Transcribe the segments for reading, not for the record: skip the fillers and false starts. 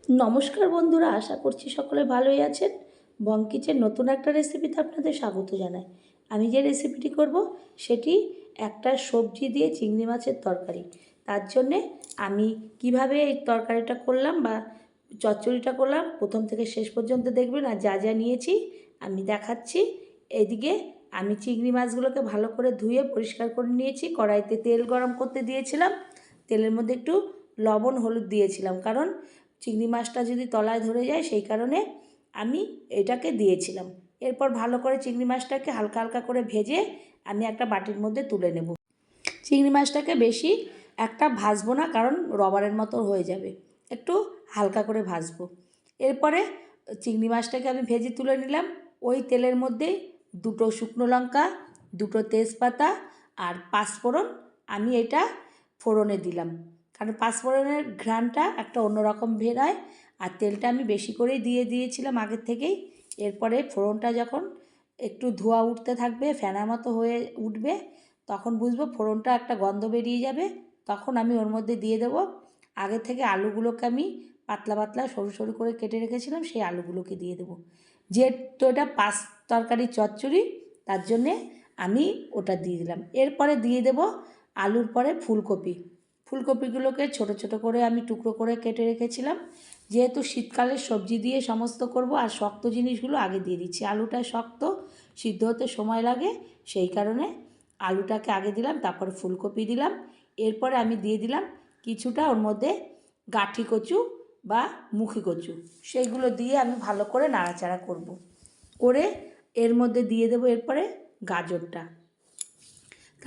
নমস্কার বন্ধুরা, আশা করছি সকলে ভালোই আছেন। বং কিচেন নতুন একটা রেসিপিতে আপনাদের স্বাগত জানাই। আমি যে রেসিপিটি করব সেটি একটা সবজি দিয়ে চিংড়ি মাছের তরকারি। তার জন্যে আমি কিভাবে এই তরকারিটা করলাম বা চচ্চড়িটা করলাম প্রথম থেকে শেষ পর্যন্ত দেখবেন, আর যা যা নিয়েছি আমি দেখাচ্ছি। এদিকে আমি চিংড়ি মাছগুলোকে ভালো করে ধুয়ে পরিষ্কার করে নিয়েছি। কড়াইতে তেল গরম করতে দিয়েছিলাম, তেলের মধ্যে একটু লবণ হলুদ দিয়েছিলাম, কারণ চিংড়ি মাছটা যদি তলায় ধরে যায় সেই কারণে আমি এটাকে দিয়েছিলাম। এরপর ভালো করে চিংড়ি মাছটাকে হালকা হালকা করে ভেজে আমি একটা বাটির মধ্যে তুলে নেব। চিংড়ি মাছটাকে বেশি একটা ভাজবো না, কারণ রবারের মতো হয়ে যাবে, একটু হালকা করে ভাজবো। এরপরে চিংড়ি মাছটাকে আমি ভেজে তুলে নিলাম। ওই তেলের মধ্যেই দুটো শুকনো লঙ্কা, দুটো তেজপাতা আর পাঁচফোড়ন আমি এটা ফোড়নে দিলাম, কারণ পাঁচফোড়নের ঘ্রাণটা একটা অন্যরকম বেরোয়। আর তেলটা আমি বেশি করেই দিয়েছিলাম আগের থেকেই। এরপরে ফোড়নটা যখন একটু ধোঁয়া উঠতে থাকবে, ফেনার মতো হয়ে উঠবে, তখন বুঝবো ফোড়নটা একটা গন্ধ বেরিয়ে যাবে। তখন আমি ওর মধ্যে দিয়ে দেবো আগে থেকে আলুগুলোকে আমি পাতলা পাতলা সরু সরু করে কেটে রেখেছিলাম, সেই আলুগুলোকে দিয়ে দেবো। যেহেতু এটা পাঁচ তরকারি চচ্চড়ি, তার জন্যে আমি ওটা দিয়ে দিলাম। এরপরে দিয়ে দেবো আলুর পরে ফুলকপি। ফুলকপিগুলোকে ছোট ছোট করে আমি টুকরো করে কেটে রেখেছিলাম। যেহেতু শীতকালের সবজি দিয়ে সমস্ত করব, আর শক্ত জিনিসগুলো আগে দিয়ে দিচ্ছি। আলুটা শক্ত, সিদ্ধ হতে সময় লাগে, সেই কারণে আলুটাকে আগে দিলাম, তারপরে ফুলকপি দিলাম। এরপরে আমি দিয়ে দিলাম কিছুটা ওর মধ্যে গাঁঠি কচু বা মুখি কচু, সেইগুলো দিয়ে আমি ভালো করে নাড়াচাড়া করব। করে এর মধ্যে দিয়ে দেবো এরপরে গাজরটা।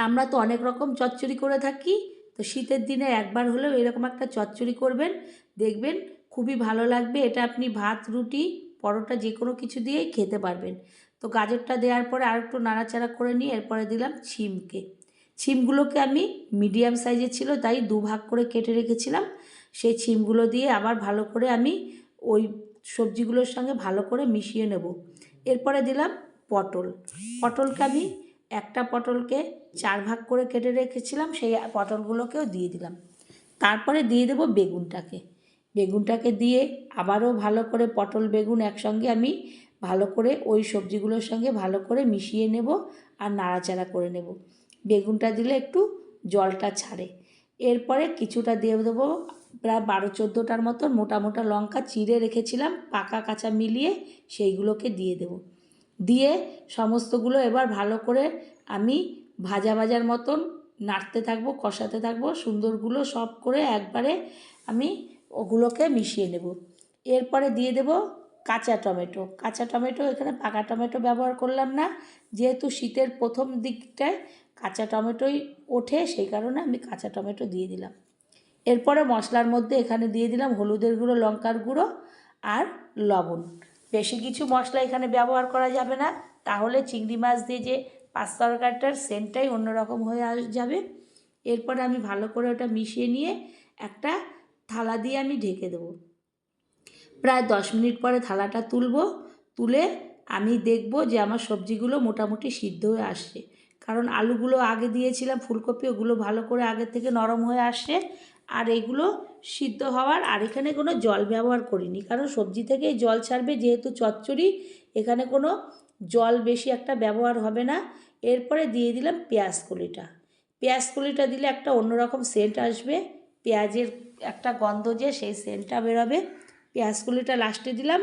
আমরা তো অনেক রকম চচ্চড়ি করে থাকি, তো শীতের দিনে একবার হলেও এরকম একটা চচ্চড়ি করবেন, দেখবেন খুবই ভালো লাগবে। এটা আপনি ভাত, রুটি, পরোটা যে কোনো কিছু দিয়েই খেতে পারবেন। তো গাজরটা দেওয়ার পরে আর একটু নাড়াচাড়া করে নিয়ে এরপরে দিলাম ছিমকে। ছিমগুলোকে আমি মিডিয়াম সাইজের ছিল তাই দুভাগ করে কেটে রেখেছিলাম। সেই ছিমগুলো দিয়ে আবার ভালো করে আমি ওই সবজিগুলোর সঙ্গে ভালো করে মিশিয়ে নেব। এরপরে দিলাম পটল। পটলকে আমি একটা পটলকে চার ভাগ করে কেটে রেখেছিলাম, সেই পটলগুলোকেও দিয়ে দিলাম। তারপরে দিয়ে দেবো বেগুনটাকে। বেগুনটাকে দিয়ে আবারও ভালো করে পটল বেগুন একসঙ্গে আমি ভালো করে ওই সবজিগুলোর সঙ্গে ভালো করে মিশিয়ে নেব আর নাড়াচাড়া করে নেব। বেগুনটা দিলে একটু জলটা ছাড়ে। এরপরে কিছুটা দিয়ে দেবো প্রায় 12-14টার মতন মোটা মোটা লঙ্কা চিড়ে রেখেছিলাম, পাকা কাঁচা মিলিয়ে সেইগুলোকে দিয়ে দেবো। দিয়ে সমস্তগুলো এবার ভালো করে আমি ভাজা ভাজার মতন নাড়তে থাকবো, কষাতে থাকবো, সুন্দরগুলো সব করে একবারে আমি ওগুলোকে মিশিয়ে নেব। এরপরে দিয়ে দেব কাঁচা টমেটো। কাঁচা টমেটো এখানে পাকা টমেটো ব্যবহার করলাম না, যেহেতু শীতের প্রথম দিকটায় কাঁচা টমেটোই ওঠে, সেই কারণে আমি কাঁচা টমেটো দিয়ে দিলাম। এরপরে মশলার মধ্যে এখানে দিয়ে দিলাম হলুদের গুঁড়ো, লঙ্কার গুঁড়ো আর লবণ। বেশি কিছু মশলা এখানে ব্যবহার করা যাবে না, তাহলে চিংড়ি মাছ দিয়ে যে পাঁচ তরকারিটার সেন্টটাই অন্যরকম হয়ে যাবে। এরপরে আমি ভালো করে ওটা মিশিয়ে নিয়ে একটা থালা দিয়ে আমি ঢেকে দেবো। প্রায় 10 মিনিট পরে থালাটা তুলে আমি দেখব যে আমার সবজিগুলো মোটামুটি সিদ্ধ হয়ে আসছে, কারণ আলুগুলো আগে দিয়েছিলাম, ফুলকপি, ওগুলো ভালো করে আগে থেকে নরম হয়ে আসছে। আর এগুলো সিদ্ধ হওয়ার, আর এখানে কোনো জল ব্যবহার করিনি, কারণ সবজি থেকেই জল ছাড়বে, যেহেতু চচ্চড়ি এখানে কোনো জল বেশি একটা ব্যবহার হবে না। এরপরে দিয়ে দিলাম পেঁয়াজ কলিটা। পেঁয়াজ কলিটা দিলে একটা অন্যরকম সেন্ট আসবে, পেঁয়াজের একটা গন্ধ, যে সেই সেন্টটা বেরোবে। পেঁয়াজকুলিটা লাস্টে দিলাম,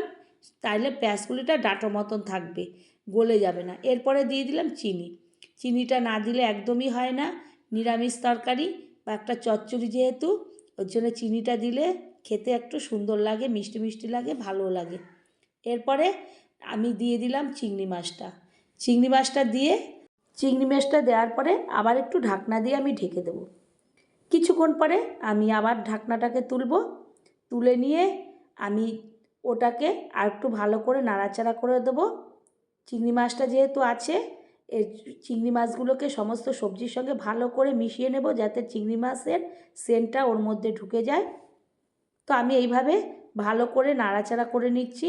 তাইলে পেঁয়াজকুলিটা ডাঁটো মতন থাকবে, গলে যাবে না। এরপরে দিয়ে দিলাম চিনি। চিনিটা না দিলে একদমই হয় না, নিরামিষ তরকারি বা একটা চচ্চড়ি যেহেতু, ওর জন্য চিনিটা দিলে খেতে একটু সুন্দর লাগে, মিষ্টি মিষ্টি লাগে, ভালো লাগে। এরপরে আমি দিয়ে দিলাম চিংড়ি মাছটা। চিংড়ি মাছটা দেওয়ার পরে আবার একটু ঢাকনা দিয়ে আমি ঢেকে দেবো। কিছুক্ষণ পরে আমি আবার ঢাকনাটাকে তুলে নিয়ে আমি ওটাকে আর একটু ভালো করে নাড়াচাড়া করে দেবো। চিংড়ি মাছটা যেহেতু আছে, এই চিংড়ি মাছগুলোকে সমস্ত সবজির সঙ্গে ভালো করে মিশিয়ে নেব, যাতে চিংড়ি মাছের সেন্টটা ওর মধ্যে ঢুকে যায়। তো আমি এইভাবে ভালো করে নাড়াচাড়া করে নিচ্ছি।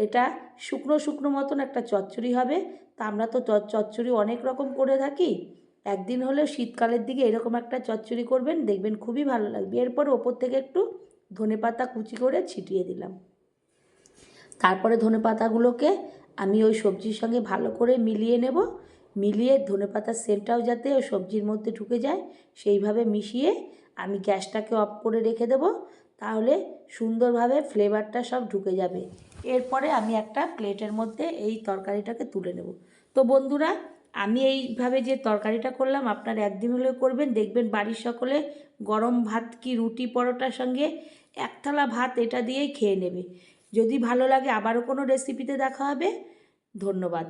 এটা শুকনো শুকনো মতন একটা চচ্চড়ি হবে। তা আমরা তো চচ্চড়ি অনেক রকম করে থাকি, একদিন হলে শীতকালের দিকে এরকম একটা চচ্চড়ি করবেন, দেখবেন খুবই ভালো লাগবে। এরপর ওপর থেকে একটু ধনেপাতা কুচি করে ছিটিয়ে দিলাম। তারপরে ধনেপাতাগুলোকে আমি ওই সবজির সঙ্গে ভালো করে মিলিয়ে নেব। মিলিয়ে ধনেপাতার সেন্টটাও যাতে ওই সবজির মধ্যে ঢুকে যায় সেইভাবে মিশিয়ে আমি গ্যাসটাকে অফ করে রেখে দেব। তাহলে সুন্দরভাবে ফ্লেভারটা সব ঢুকে যাবে। এরপরে আমি একটা প্লেটের মধ্যে এই তরকারিটাকে তুলে নেব। তো বন্ধুরা, আমি এইভাবে যে তরকারিটা করলাম আপনারা একদিন হলেও করবেন, দেখবেন বাড়ির সকলে গরম ভাত কি রুটি পরোটার সঙ্গে এক থালা ভাত এটা দিয়েই খেয়ে নেবে। যদি ভালো লাগে আবারও কোনো রেসিপিতে দেখা হবে। ধন্যবাদ।